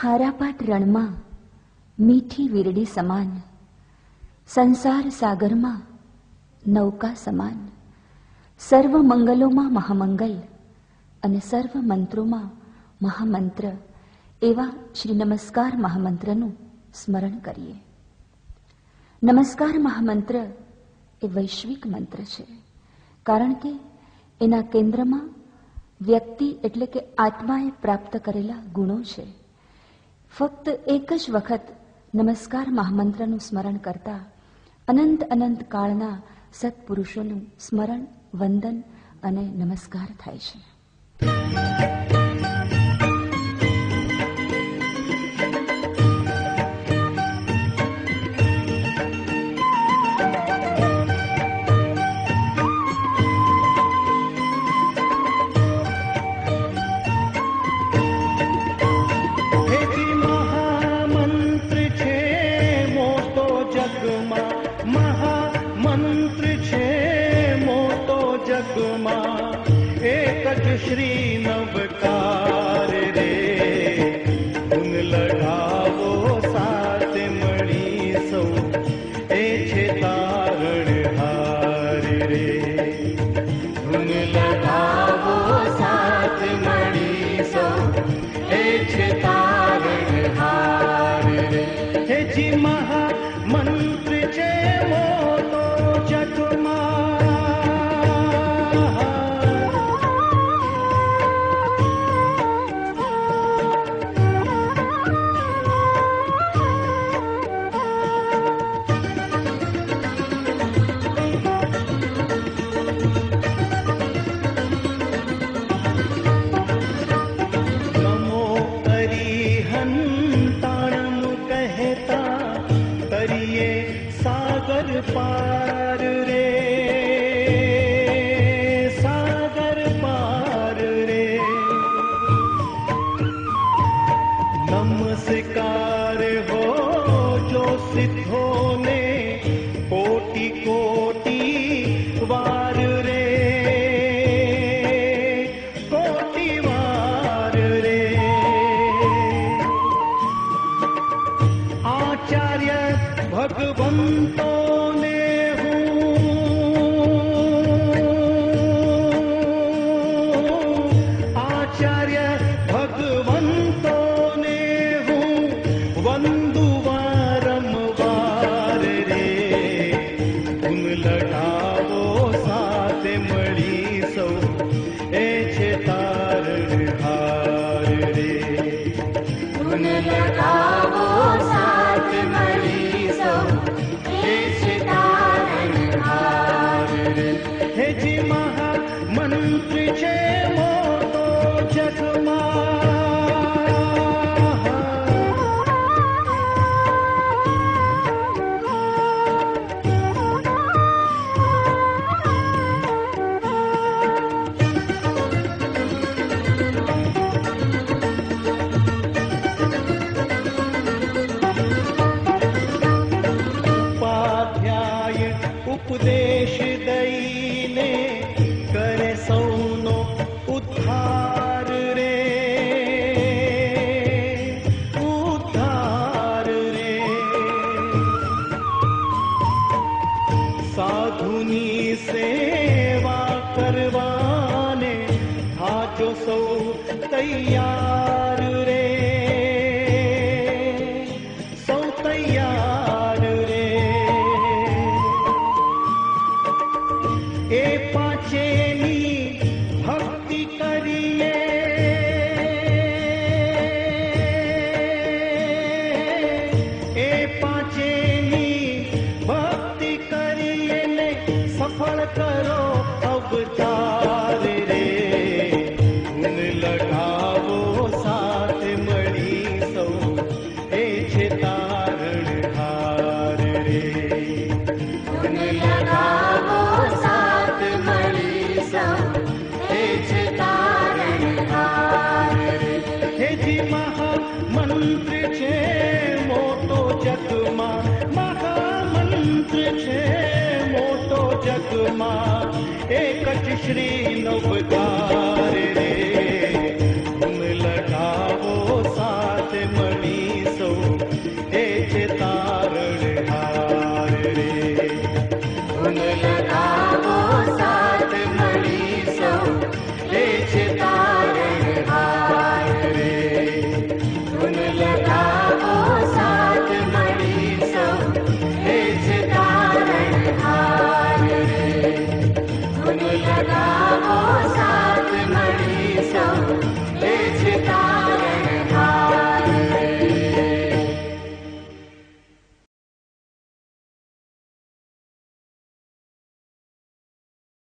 ખારાપાટ રણમાં મીઠી વીરડી સમાન, સંસાર સાગરમાં નૌકા સમાન, સર્વ મંગલોમાં મહામંગલ અને સર્વ મંત્રોમાં મહામંત્ર એવા શ્રી નમસ્કાર મહામંત્રનું સ્મરણ કરીએ. નમસ્કાર મહામંત્ર એ વૈશ્વિક મંત્ર છે, કારણ કે એના કેન્દ્રમાં વ્યક્તિ એટલે કે આત્માએ પ્રાપ્ત કરેલા ગુણો છે. ફક્ત એક જ વખત નમસ્કાર મહામંત્રનું સ્મરણ કરતા અનંત અનંત કાળના સત્પુરુષોનું સ્મરણ, વંદન અને નમસ્કાર થાય છે. श्री नवकार रे धुन लड़ावो साथ मणी सौ ए छे तारण हार रे धुन लड़ावो साथ मणी सौ ए छे तारण हार रे हे जी महा मंत्र छे मोटो जगमा पार रे सागर पार रे नमस्कार हो जो सिद्धों ने कोटि कोटि वार रे कोटि वार रे आचार्य भगवंतो उपदेश दईने करे सौनो उद्धार रे उद्धार रे साधुनी सेवा करवाने हाजो सौ तैयार रे सौ तैयार रे ए पाचेनी भक्ति करिए ए पाचेनी भक्ति करिए ने सफल करो अवतार रे धुन लगावो साथ मणी सौ ए छे तारण हार रे धुन लगावो मंत्र छे मोटो जगमा महामंत्र छे मोटो जगमा एक ज श्री नवकार रे